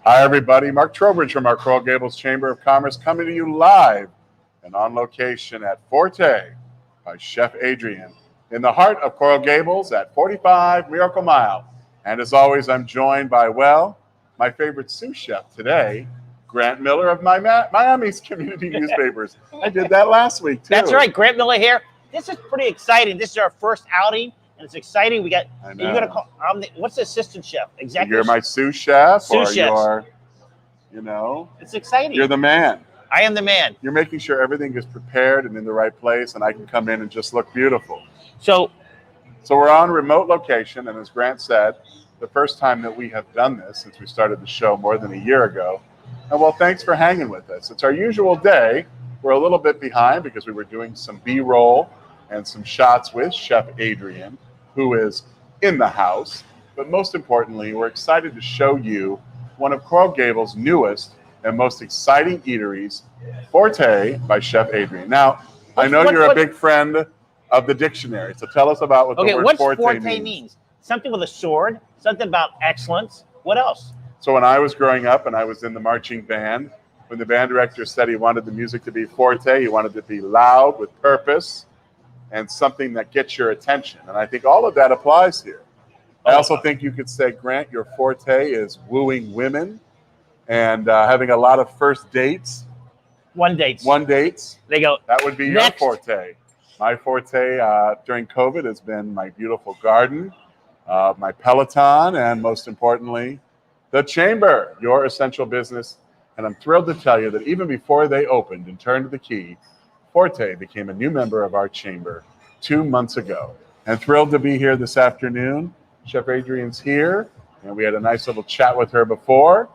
Hi, everybody. Mark Trowbridge from our Coral Gables Chamber of Commerce coming to you live and on location at FORTE by Chef Adrianne in the heart of Coral Gables at 45 Miracle Mile. And as always, I'm joined by, well, my favorite sous chef today, Grant Miller of Miami's community newspapers. I did that last week, too. That's right. Grant Miller here. This is pretty exciting. This is our first outing, and it's exciting. We got, I know. you're going to call, what's the assistant chef? Exactly. You're my sous chef, Sous or chef. you're, you know, It's exciting. you're the man. I am the man. You're making sure everything is prepared and in the right place, and I can come in and just look beautiful. So we're on remote location, and as Grant said, the first time that we have done this since we started the show more than a year ago. And well, thanks for hanging with us. It's our usual day. We're a little bit behind because we were doing some B-roll and some shots with Chef Adrianne, who is in the house. But most importantly, we're excited to show you one of Coral Gables' newest and most exciting eateries, FORTE by Chef Adrianne. Now, I know you're a big friend of the dictionary, so tell us about what the word FORTE means. Something with a sword, something about excellence. What else? So when I was growing up and I was in the marching band, when the band director said he wanted the music to be forte, he wanted it to be loud with purpose and something that gets your attention. And I think all of that applies here. I also think you could say, Grant, your forte is wooing women and having a lot of first dates. One dates. They go, that would be next. Your forte. My forte during COVID has been my beautiful garden, my Peloton, and most importantly, the Chamber, your essential business. And I'm thrilled to tell you that even before they opened and turned the key, FORTE became a new member of our chamber 2 months ago. And thrilled to be here this afternoon. Chef Adrianne's here, and we had a nice little chat with her before.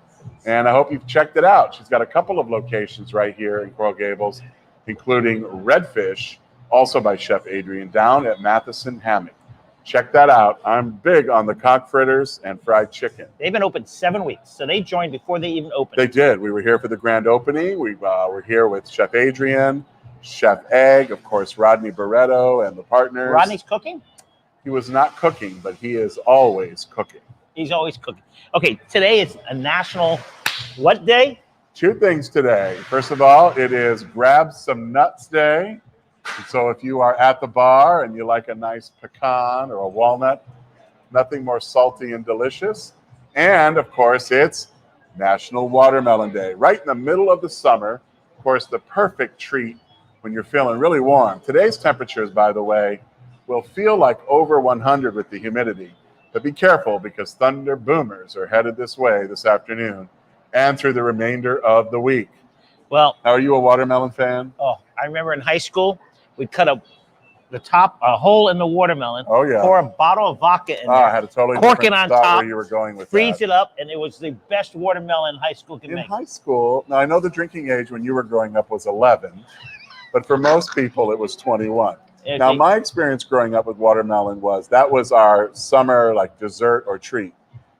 And I hope you've checked it out. She's got a couple of locations right here in Coral Gables, including Redfish, also by Chef Adrianne, down at Matheson Hammock. Check that out. I'm big on the cock fritters and fried chicken. They've been open 7 weeks, so they joined before they even opened. They did. We were here for the grand opening. We were here with Chef Adrianne, Chef Egg, of course, Rodney Barretto and the partners. Rodney's cooking? He was not cooking, but he is always cooking. He's always cooking. Okay, today is a national what day? 2 things today. First of all, it is Grab Some Nuts Day. And so if you are at the bar and you like a nice pecan or a walnut, nothing more salty and delicious. And, of course, it's National Watermelon Day, right in the middle of the summer. Of course, the perfect treat when you're feeling really warm. Today's temperatures, by the way, will feel like over 100 with the humidity. But be careful because thunder boomers are headed this way this afternoon and through the remainder of the week. Well, are you a watermelon fan? Oh, I remember in high school, we cut a hole in the watermelon. Oh, yeah. Pour a bottle of vodka in there. I had a totally cork different it on thought top, where you were going with freeze that. it up, and it was the best watermelon high school could in make. In high school, now I know the drinking age when you were growing up was 11, but for most people it was 21. Now, my experience growing up with watermelon was that was our summer like dessert or treat.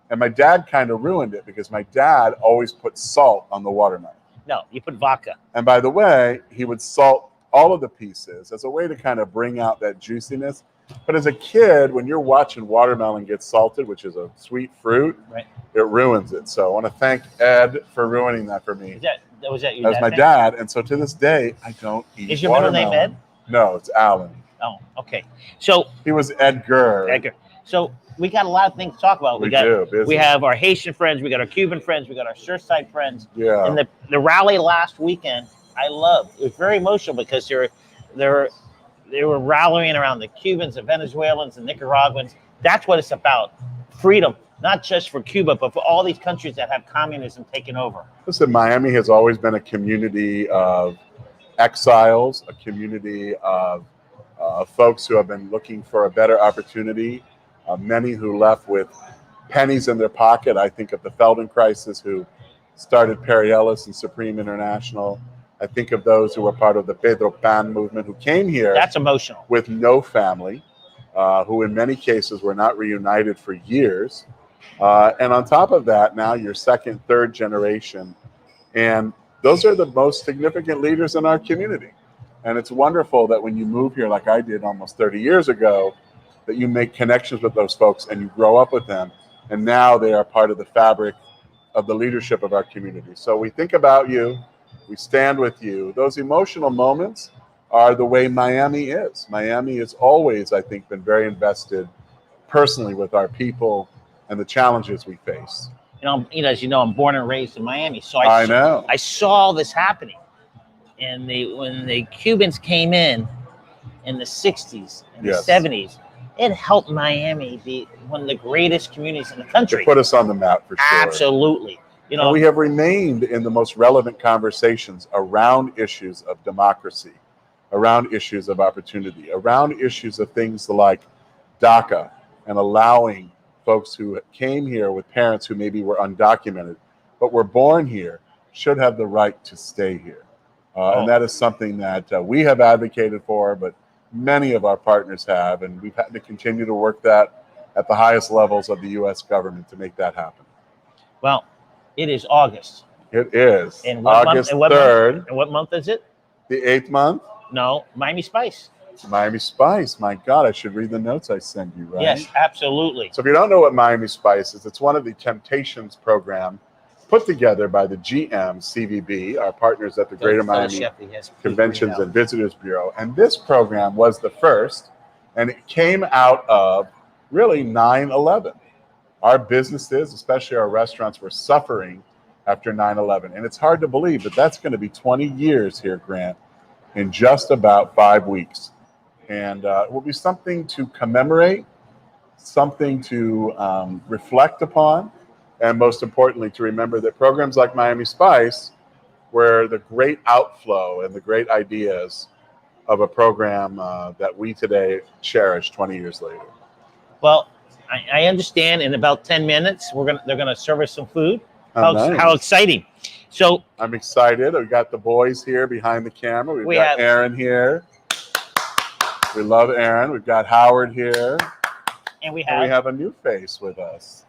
And my dad kind of ruined it because my dad always put salt on the watermelon. No, you put vodka. And by the way, he would salt all of the pieces as a way to kind of bring out that juiciness. But as a kid, when you're watching watermelon get salted, which is a sweet fruit, right, it ruins it. So I want to thank Ed for ruining that for me. Was that your That was my dad. And so to this day, I don't eat Is your middle name Ed? No, it's Alan. Oh, okay. So he was Edgar. Edgar. So we got a lot of things to talk about. We do. Busy. We have our Haitian friends, we got our Cuban friends, we got our Surfside friends. Yeah. And the rally last weekend, I loved. It was very emotional because they were rallying around the Cubans, the Venezuelans, the Nicaraguans. That's what it's about. Freedom, not just for Cuba, but for all these countries that have communism taken over. Listen, Miami has always been a community of exiles, a community of folks who have been looking for a better opportunity, many who left with pennies in their pocket. I think of the Feldenkraisers who started Perry Ellis and Supreme International. I think of those who were part of the Pedro Pan movement who came here. That's emotional. With no family, who in many cases were not reunited for years. And on top of that, now you're second, third generation. And those are the most significant leaders in our community. And it's wonderful that when you move here, like I did almost 30 years ago, that you make connections with those folks and you grow up with them. And now they are part of the fabric of the leadership of our community. So we think about you, we stand with you. Those emotional moments are the way Miami is. Miami has always, I think, been very invested personally with our people and the challenges we face. As you know, I'm born and raised in Miami, so I know. I saw this happening. And when the Cubans came in the 60s and Yes. the 70s, it helped Miami be one of the greatest communities in the country. To put us on the map for sure. Absolutely. And we have remained in the most relevant conversations around issues of democracy, around issues of opportunity, around issues of things like DACA and allowing folks who came here with parents who maybe were undocumented but were born here should have the right to stay here. And that is something that we have advocated for, but many of our partners have, and we've had to continue to work that at the highest levels of the U.S. government to make that happen. Well, it is August. It is. And August 3rd. And what month is it? The 8th month? No, Miami Spice. Miami Spice. My God, I should read the notes I send you, right? Yes, absolutely. So if you don't know what Miami Spice is, it's one of the Temptations program put together by the GM CVB, our partners at the Greater Miami Conventions and Visitors Bureau. And this program was the first, and it came out of really 9/11. Our businesses, especially our restaurants, were suffering after 9/11. And it's hard to believe, but that's going to be 20 years here, Grant, in just about 5 weeks. And it will be something to commemorate, something to reflect upon, and most importantly, to remember that programs like Miami Spice were the great outflow and the great ideas of a program that we today cherish 20 years later. Well, I understand in about 10 minutes they're gonna serve us some food. Nice. How exciting. So I'm excited. We've got the boys here behind the camera. We've got Aaron here. We love Aaron. We've got Howard here. And we have a new face with us.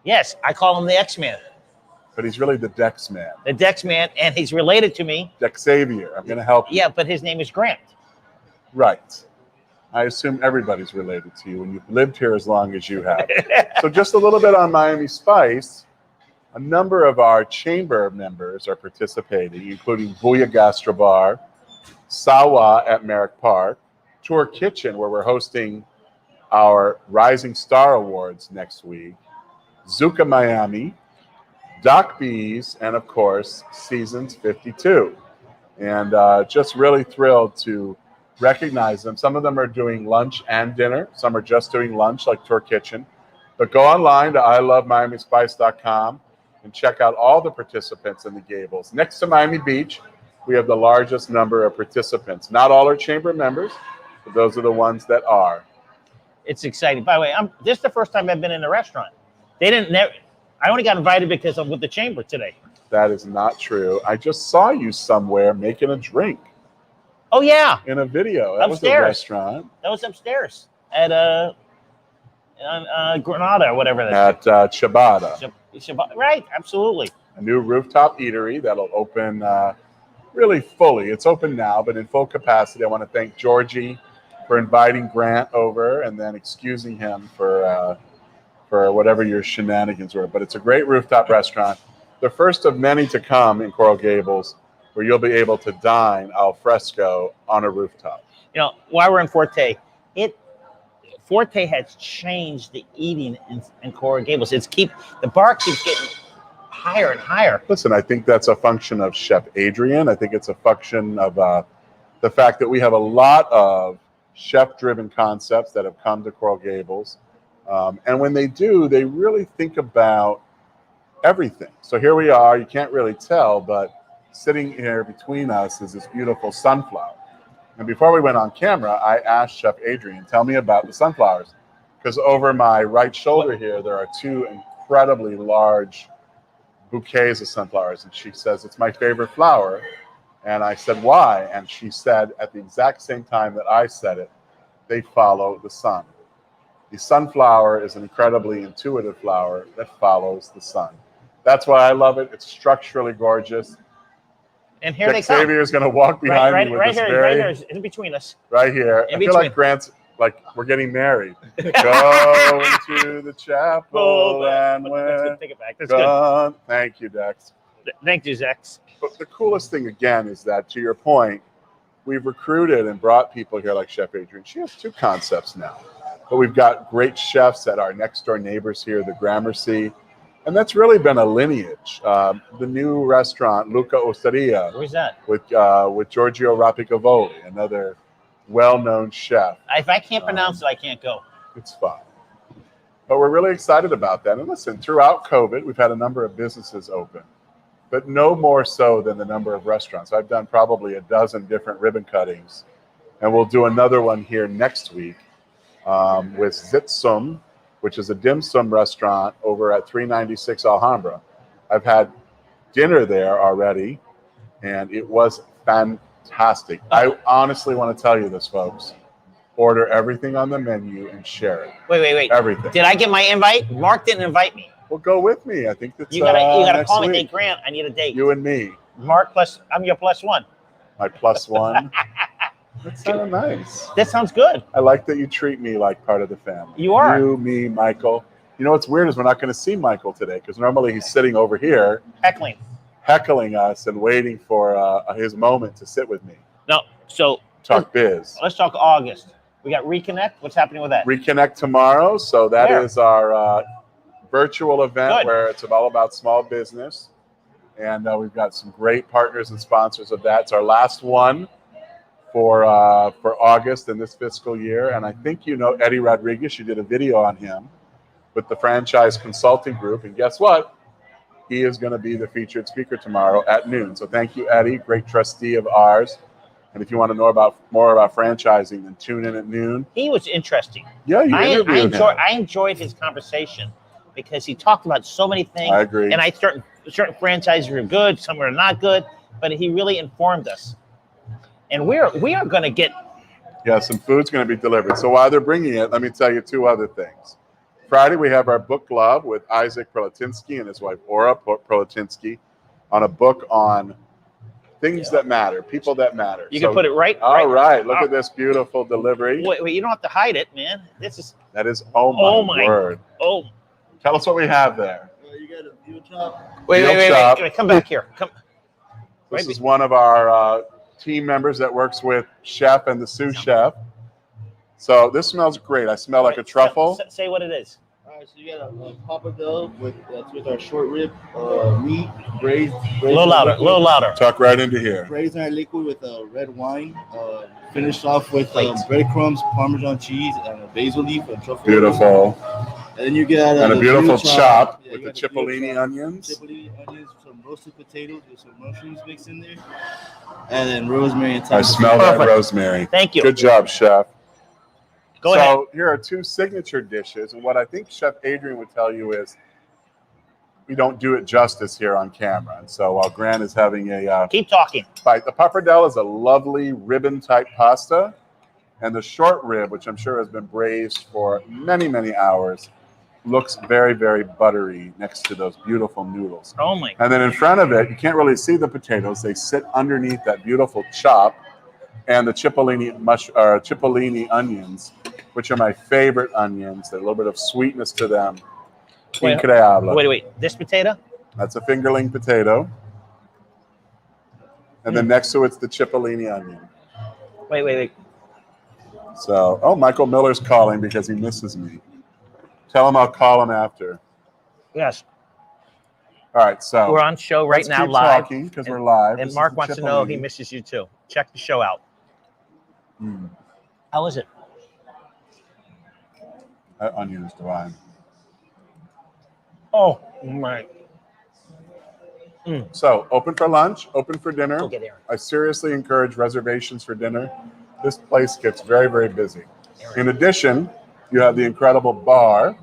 Yes, I call him the X-Man. But he's really the Dex Man. The Dex Man, and he's related to me. Dex Xavier. I'm going to help you. Yeah, but his name is Grant. Right. I assume everybody's related to you when you've lived here as long as you have. So just a little bit on Miami Spice. A number of our chamber members are participating, including Booyah Gastro Bar, Sawa at Merrick Park, Tour Kitchen, where we're hosting our Rising Star Awards next week, Zuka Miami, Doc B's, and of course, Seasons 52. And just really thrilled to recognize them. Some of them are doing lunch and dinner. Some are just doing lunch, like Tour Kitchen. But go online to ilovemiamispice.com and check out all the participants in the Gables. Next to Miami Beach, we have the largest number of participants. Not all are chamber members, but those are the ones that are. It's exciting. By the way, this is the first time I've been in a restaurant. I only got invited because I'm with the chamber today. That is not true. I just saw you somewhere making a drink. Oh, yeah. In a video. That upstairs. Was a restaurant. That was upstairs at Granada or whatever that is. At Ciabatta. Right, absolutely. A new rooftop eatery that'll open really fully. It's open now, but in full capacity. I want to thank Georgie for inviting Grant over and then excusing him for whatever your shenanigans were. But it's a great rooftop restaurant. The first of many to come in Coral Gables, where you'll be able to dine al fresco on a rooftop. While we're in FORTE, FORTE has changed the eating in Coral Gables. The bar keeps getting higher and higher. Listen, I think that's a function of Chef Adrianne. I think it's a function of the fact that we have a lot of chef-driven concepts that have come to Coral Gables. And when they do, they really think about everything. So here we are. You can't really tell, but sitting here between us is this beautiful sunflower. And before we went on camera, I asked Chef Adrianne, tell me about the sunflowers. Because over my right shoulder here, there are two incredibly large bouquets of sunflowers. And she says, it's my favorite flower. And I said, why? And she said, at the exact same time that I said it, they follow the sun. The sunflower is an incredibly intuitive flower that follows the sun. That's why I love it. It's structurally gorgeous. And here they come. Xavier is going to walk behind me with right this here, right here, in between us. Right here. I feel like Grant's like we're getting married. Go into the chapel and That's when good. Take it back. That's good. gone. Thank you, Dex. Thank you, Zex. But the coolest thing again is that, to your point, we've recruited and brought people here like Chef Adrianne. She has 2 concepts now, but we've got great chefs at our next door neighbors here, the Gramercy, and that's really been a lineage. The new restaurant, Luca Osteria, Where's that? with Giorgio Rapicavoli, another well-known chef. If I can't pronounce it, I can't go. It's fun. But we're really excited about that. And listen, throughout COVID, we've had a number of businesses open, but no more so than the number of restaurants. I've done probably a dozen different ribbon cuttings, and we'll do another one here next week with Zitsum, which is a dim sum restaurant over at 396 Alhambra. I've had dinner there already, and it was fantastic. I honestly want to tell you this, folks. Order everything on the menu and share it. Wait. Everything. Did I get my invite? Mark didn't invite me. Well, go with me. I think that's You gotta next call me week. Nate Grant. I need a date. You and me. Mark plus, I'm your +1. My +1. That's kind of nice. That sounds good. I like that you treat me like part of the family. You are. You, me, Michael. You know what's weird is we're not going to see Michael today because normally he's sitting over here heckling us and waiting for his moment to sit with me. No, so Talk biz. let's talk August. We got Reconnect. What's happening with that? Reconnect tomorrow. So that Where? is our virtual event Good. where it's all about small business. And we've got some great partners and sponsors of that. It's our last one for August in this fiscal year. And I think you know Eddie Rodriguez. You did a video on him with the Franchise Consulting Group. And guess what? He is going to be the featured speaker tomorrow at noon. So thank you, Eddie, great trustee of ours. And if you want to know more about franchising, then tune in at noon. He was interesting. Yeah, you interviewed him. I enjoyed his conversation because he talked about so many things. I agree. And certain franchises were good, some were not good, but he really informed us. And we are going to get. Yeah, some food's going to be delivered. So while they're bringing it, let me tell you 2 other things. Friday, we have our book club with Isaac Proletinsky and his wife, Ora Proletinsky, on a book on things that matter, people that matter. You can put it right. All right. Look at this beautiful delivery. Wait, you don't have to hide it, man. That is, oh my word. Oh. Tell us what we have there. You got a veal chop. Wait. Come back here. Come. This is one of our team members that works with Chef and the sous chef. So this smells great. I smell like a truffle. Say what it is. All right, so you got a pappardelle with our short rib meat braised. A little louder. Tuck right into here. Braised in our liquid with red wine. Finished off with breadcrumbs, Parmesan cheese, and a basil leaf and truffle. Beautiful. And then you get and a beautiful chop Yeah, with the you got a veal cipollini chop, onions. Cipollini onions, some roasted potatoes with some mushrooms mixed in there, and then rosemary and thyme. I smell that Perfect. rosemary. Thank you. Good job, Chef. Go ahead. So here are 2 signature dishes, and what I think Chef Adrianne would tell you is we don't do it justice here on camera. And so while Grant is having a Keep talking. bite, the pappardelle is a lovely ribbon-type pasta, and the short rib, which I'm sure has been braised for many, many hours, looks very, very buttery next to those beautiful noodles. Oh my. And then in front of it, you can't really see the potatoes. They sit underneath that beautiful chop and the cipollini onions, which are my favorite onions. They're a little bit of sweetness to them. Increíble. Wait. This potato? That's a fingerling potato. And then next to it's the cipollini onion. Wait. So, Michael Miller's calling because he misses me. Tell him I'll call him after. Yes. All right, so We're on show right now, keep live. talking because we're live. And This Mark is the wants to know he cipollini. misses you too. Check the show out. How is it? That onion is divine. Oh my. So, open for lunch, open for dinner. Go get Aaron. I seriously encourage reservations for dinner. This place gets very, very busy. In addition, you have the incredible bar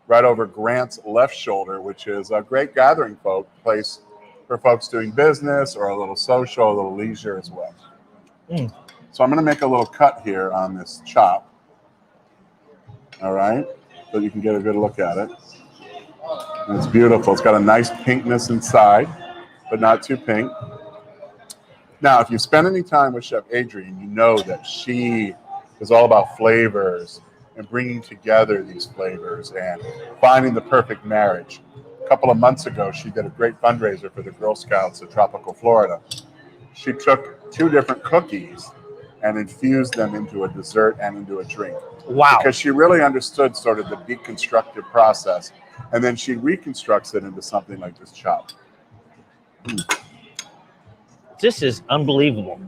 right over Grant's left shoulder, which is a great gathering place for folks doing business or a little social, a little leisure as well. So I'm going to make a little cut here on this chop. All right, so you can get a good look at it. And it's beautiful. It's got a nice pinkness inside, but not too pink. Now, if you spend any time with Chef Adrianne, you know that she is all about flavors and bringing together these flavors and finding the perfect marriage. A couple of months ago, she did a great fundraiser for the Girl Scouts of tropical Florida. She took 2 different cookies and infused them into a dessert and into a drink. Wow. Because she really understood sort of the deconstructive process, and then she reconstructs it into something like this chop. This is unbelievable.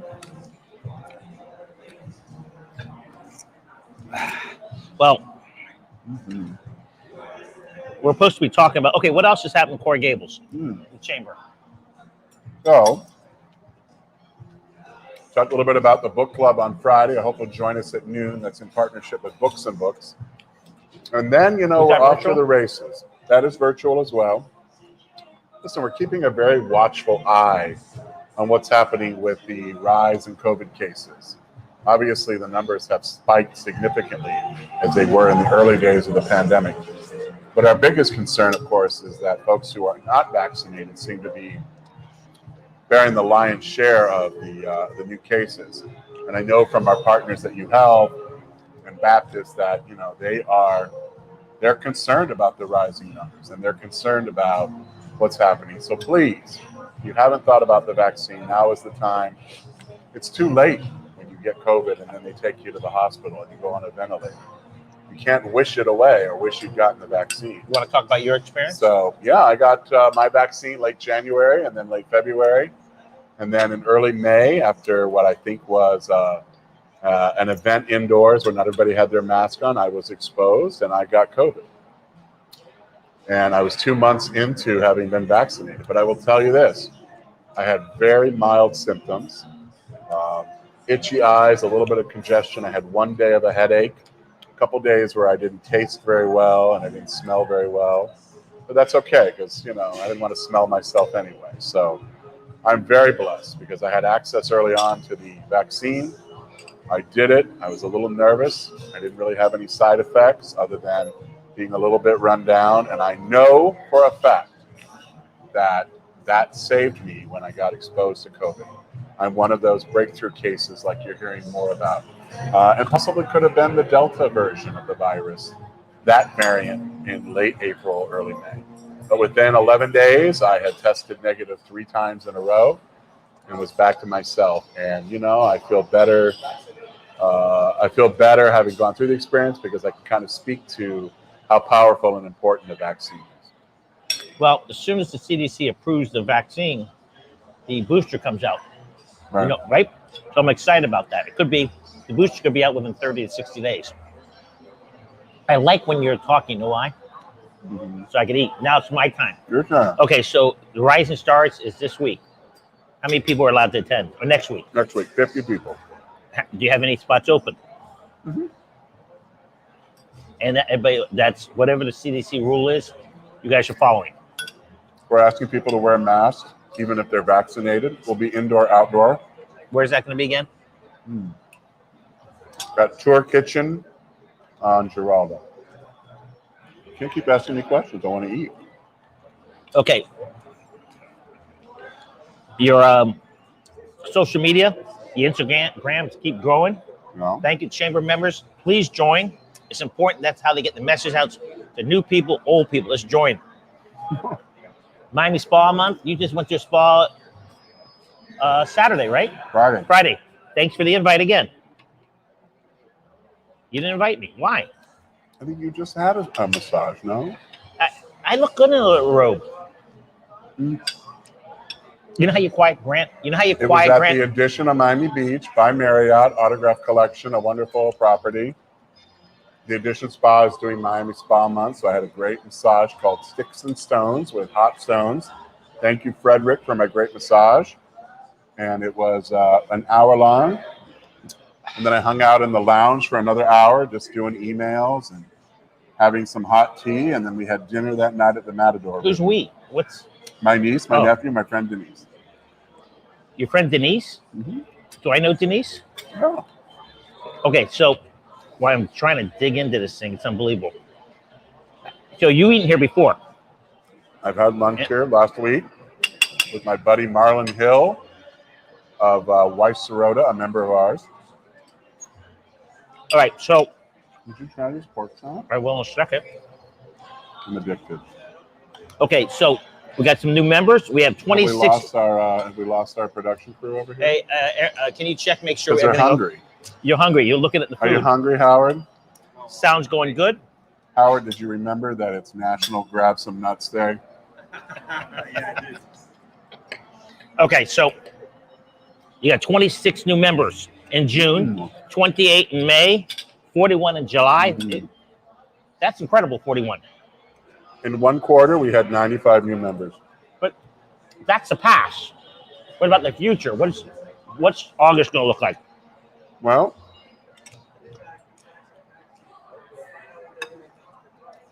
Well, we're supposed to be talking about, okay, what else just happened in Coral Gables? The chamber. So, talk a little bit about the book club on Friday. I hope you'll join us at noon. That's in partnership with Books and Books. And then, you know, Is we're that off virtual? to the races. That is virtual as well. Listen, we're keeping a very watchful eye on what's happening with the rise in COVID cases. Obviously, the numbers have spiked significantly as they were in the early days of the pandemic. But our biggest concern, of course, is that folks who are not vaccinated seem to be bearing the lion's share of the new cases. And I know from our partners at UHealth and Baptist that, you know, they're concerned about the rising numbers and they're concerned about what's happening. So please, if you haven't thought about the vaccine, now is the time. It's too late when you get COVID and then they take you to the hospital and you go on a ventilator. You can't wish it away or wish you'd gotten the vaccine. You want to talk about your experience? So, yeah, I got my vaccine late January and then late February. And then in early May, after what I think was an event indoors where not everybody had their mask on, I was exposed and I got COVID. And I was 2 months into having been vaccinated. But I will tell you this, I had very mild symptoms, itchy eyes, a little bit of congestion. I had 1 day of a headache, a couple days where I didn't taste very well and I didn't smell very well. But that's okay because, you know, I didn't want to smell myself anyway. So I'm very blessed because I had access early on to the vaccine. I did it. I was a little nervous. I didn't really have any side effects other than being a little bit run down. And I know for a fact that that saved me when I got exposed to COVID. I'm one of those breakthrough cases like you're hearing more about. And possibly could have been the Delta version of the virus, that variant in late April, early May. But within 11 days, I had tested negative 3 times in a row and was back to myself. And, you know, I feel better. I feel better having gone through the experience because I can kind of speak to how powerful and important the vaccine is. Well, as soon as the CDC approves the vaccine, the booster comes out. Right. You know, right? So I'm excited about that. It could be, the booster could be out within 30 to 60 days. I like when you're talking, you know why? So I can eat. Now it's my time. Your turn. Okay, so the Rising Stars is this week. How many people are allowed to attend? Or next week? Next week, 50 people. Do you have any spots open? And that's whatever the CDC rule is, you guys are following. We're asking people to wear masks, even if they're vaccinated. We'll be indoor, outdoor. Where's that going to be again? At Tour Kitchen on Giraldo. Can't keep asking me questions. I want to eat. Okay. Your social media, the Instagrams keep growing. No. Thank you, Chamber members. Please join. It's important. That's how they get the message out to new people, old people. Let's join. Miami Spa Month. You just went to a spa Saturday, right? Friday. Friday. Thanks for the invite again. You didn't invite me. Why? I think you just had a massage, no? I look good in a robe. You know how you quiet Grant? You know how you It was quiet at Grant? the Edition of Miami Beach by Marriott Autograph Collection, a wonderful property. The Edition Spa is doing Miami Spa Month, so I had a great massage called Sticks and Stones with hot stones. Thank you, Frederick, for my great massage. And it was an hour long. And then I hung out in the lounge for another hour, just doing emails and having some hot tea. And then we had dinner that night at the Matador. Who's we? What's My niece, my nephew, my friend Denise. your friend Denise? Do I know Denise? Oh. Okay, so while I'm trying to dig into this thing, it's unbelievable. So you eaten here before? I've had lunch here last week with my buddy Marlon Hill of Weiss Sirota, a member of ours. All right, so Did you try this pork chop? I will in a second. I'm addicted. Okay, so we got some new members. We have Have 26. we lost our production crew over here? Hey, can you check, make sure Because they're everything hungry. You're hungry. You're looking at the Are you food. hungry, Howard? Sounds going good. Howard, did you remember that it's National Grab Some Nuts Day? Yeah, I did. Okay, so you got 26 new members in June, 28 in May, 41 in July. That's incredible, 41. In one quarter, we had 95 new members. But that's the past. What about the future? What's August going to look like? Well,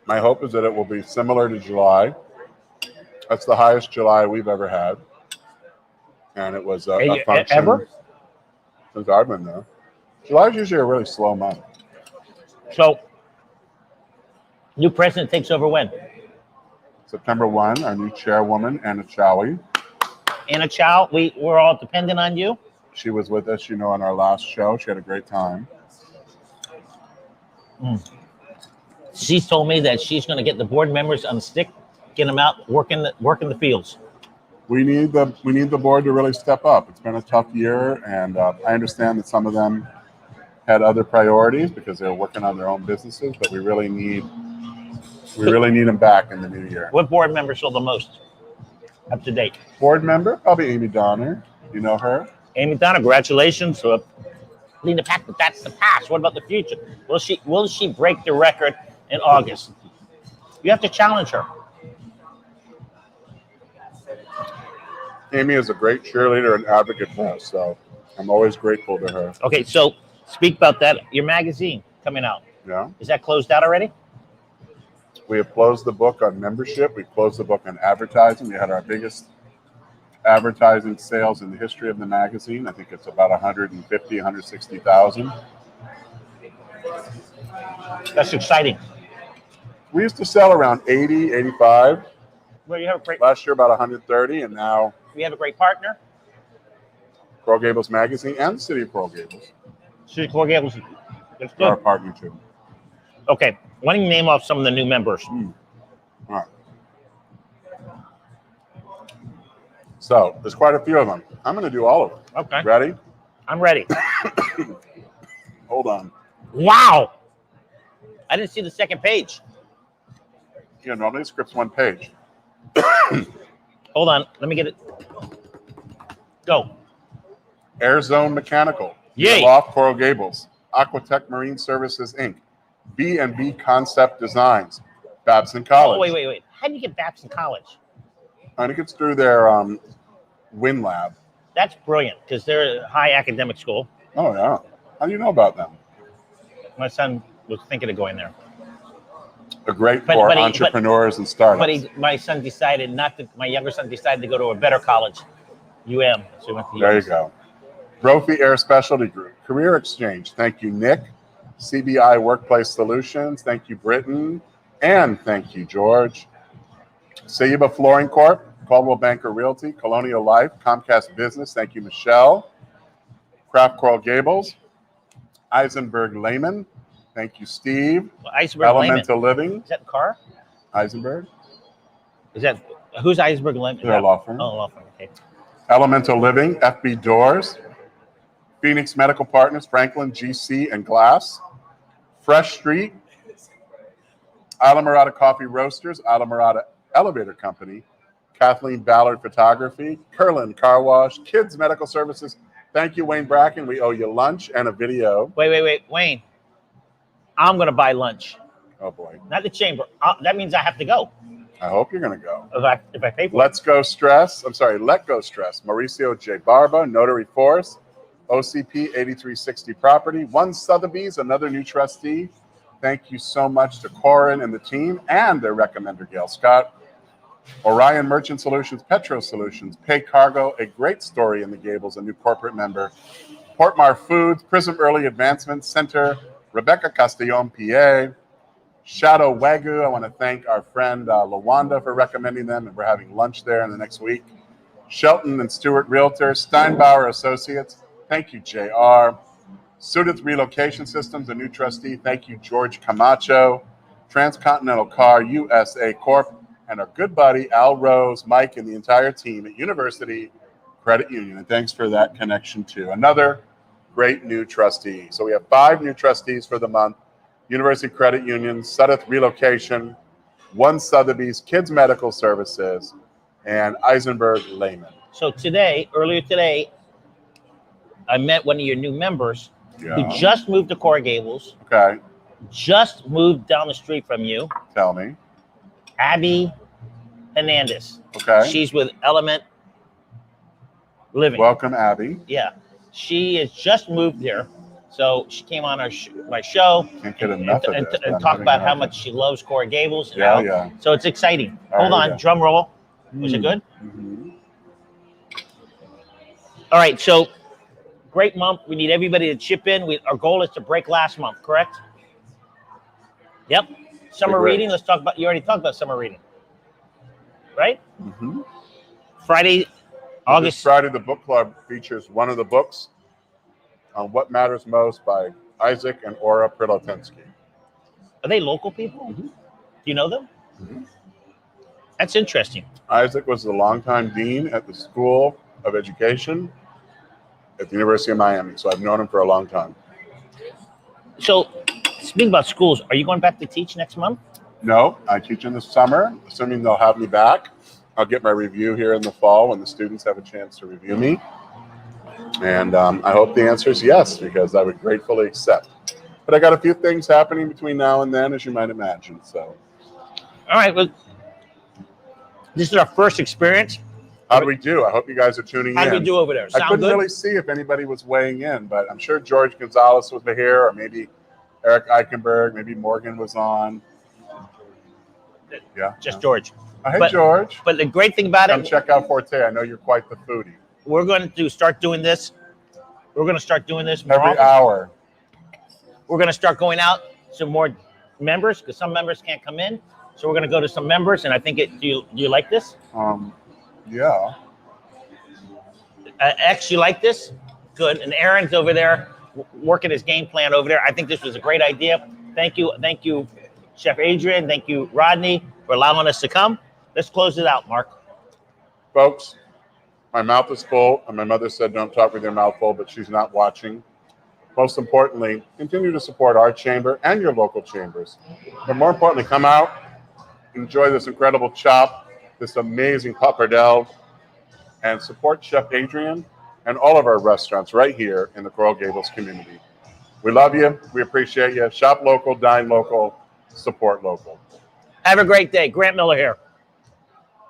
my hope is that it will be similar to July. That's the highest July we've ever had. And it was a function. Ever? Since I've been there. July is usually a really slow month. So, new president takes over when? September 1, our new chairwoman, Anna Chowie. Anna Chow, we're all dependent on you. She was with us, on our last show. She had a great time. She's told me that she's going to get the board members on the stick, get them out working the fields. We need the board to really step up. It's been a tough year, and I understand that some of them had other priorities because they're working on their own businesses. But we really need them back in the new year. What board members are the most up to date? Board member, probably Amy Donner. You know her? Amy Donner, congratulations. Leading the pack, but that's the past. What about the future? Will she break the record in August? You have to challenge her. Amy is a great cheerleader and advocate for us, so I'm always grateful to her. Okay, so speak about that. Your magazine coming out. Yeah. Is that closed out already? We have closed the book on membership. We closed the book on advertising. We had our biggest advertising sales in the history of the magazine. I think it's about 160,000. That's exciting. We used to sell around 80, 85. Well, you have a great. Last year about 130, and now We have a great partner. Coral Gables Magazine and the City of Coral Gables City of Coral Gables. That's are our good. partner too. Okay, why don't you name off some of the new members? All right. So there's quite a few of them. I'm going to do all of them. Okay, Ready? I'm ready. Hold on. Wow, I didn't see the second page. Normally the script's one page. Hold on, let me get it. Go. Air Zone Mechanical. Yay. Loft Coral Gables. Aquatech Marine Services, Inc. B&B Concept Designs. Babson College. Oh, wait. How do you get Babson College? I think it's through their Win Lab. That's brilliant because they're a high academic school. Oh, yeah. How do you know about them? My son was thinking of going there. They're great But for he- entrepreneurs and startups. But my son decided not to. My younger son decided to go to a better college, UM. So he went to There you UM. go. Brophy Air Specialty Group. Career Exchange. Thank you, Nick. CBI Workplace Solutions. Thank you, Britton. And thank you, George. Sayuba Flooring Corp. Caldwell Banker Realty. Colonial Life. Comcast Business. Thank you, Michelle. Craft Coral Gables. Eisenberg Lehman. Thank you, Steve. Well, Iceberg Lehman. Elemental Living. Is that the car? Eisenberg. Is that who's Iceberg Lehman? They're a law firm. Oh, law firm. Okay. Elemental Living, FB Doors, Phoenix Medical Partners, Franklin, GC, and Glass, Fresh Street, Alamorada Coffee Roasters, Alamorada Elevator Company, Kathleen Ballard Photography, Curlin Car Wash, Kids Medical Services. Thank you, Wayne Bracken. We owe you lunch and a video. Wait, Wayne. I'm gonna buy lunch. Oh boy, Not the chamber. That means I have to go I hope you're gonna go. if I pay for it. Let Go Stress. Mauricio J. Barba, Notary Force, OCP 8360 Property, One Sotheby's, another new trustee. Thank you so much to Corin and the team and their recommender, Gail Scott. Orion Merchant Solutions, Petro Solutions, Pay Cargo, a great story in the Gables, a new corporate member. Portmar Foods, Prism Early Advancement Center, Rebecca Castellon, PA. Shadow Wagyu, I want to thank our friend Lawanda for recommending them, and we're having lunch there in the next week. Shelton and Stewart Realtor, Steinbauer Associates, thank you, JR. Sudith Relocation Systems, a new trustee. Thank you, George Camacho. Transcontinental Car USA Corp. And our good buddy, Al Rose, Mike, and the entire team at University Credit Union. And thanks for that connection, too. Another great new trustee. So we have 5 new trustees for the month. University Credit Union, Sudeth Relocation, One Sotheby's, Kids Medical Services, and Eisenberg Lehman. So earlier today, I met one of your new members who just moved to Coral Gables. Okay. Just moved down the street from you. Tell me. Abby Hernandez. Okay. She's with Element Living. Welcome, Abby. Yeah. She has just moved here. So she came on my show Can't get enough of this, and talk about how much she loves Coral Gables. And Yeah. So it's exciting. All Hold right, on. Drum roll. Was it good? Mm-hmm. All right. So great month. We need everybody to chip in. Our goal is to break last month, correct? Yep. Summer reading. Let's talk about. You already talked about summer reading, right? Mm-hmm. Friday, August. This Friday, the book club features one of the books on What Matters Most by Isaac and Ora Prilotensky. Are they local people? Mm-hmm. Do you know them? Mm-hmm. That's interesting. Isaac was the longtime dean at the School of Education at the University of Miami, so I've known him for a long time. So, speaking about schools, are you going back to teach next month? No, I teach in the summer, assuming they'll have me back. I'll get my review here in the fall when the students have a chance to review me. And I hope the answer is yes, because I would gratefully accept. But I got a few things happening between now and then, as you might imagine. So, all right. Well, this is our first experience. how do we do? I hope you guys are tuning in. How do we do over there? I Sound couldn't good? really see if anybody was weighing in, but I'm sure George Gonzalez was here, or maybe Eric Eichenberg, maybe Morgan was on. Yeah. Just George. Oh, hey, George. But the great thing about Come it, check out Forte. I know you're quite the foodie. we're going to start doing this. We're going to start doing this more Every often. hour. We're going to start going out to more members because some members can't come in. So we're going to go to some members, and I think do you like this? Yeah. X, you like this? Good. And Aaron's over there working his game plan over there. I think this was a great idea. Thank you, Chef Adrianne. Thank you, Rodney, for allowing us to come. Let's close it out, Mark. Folks, my mouth is full, and my mother said don't talk with your mouth full, but she's not watching. Most importantly, continue to support our chamber and your local chambers. But more importantly, come out, enjoy this incredible chop, this amazing pappardelle, and support Chef Adrianne and all of our restaurants right here in the Coral Gables community. We love you. We appreciate you. Shop local, dine local, support local. Have a great day. Grant Miller here.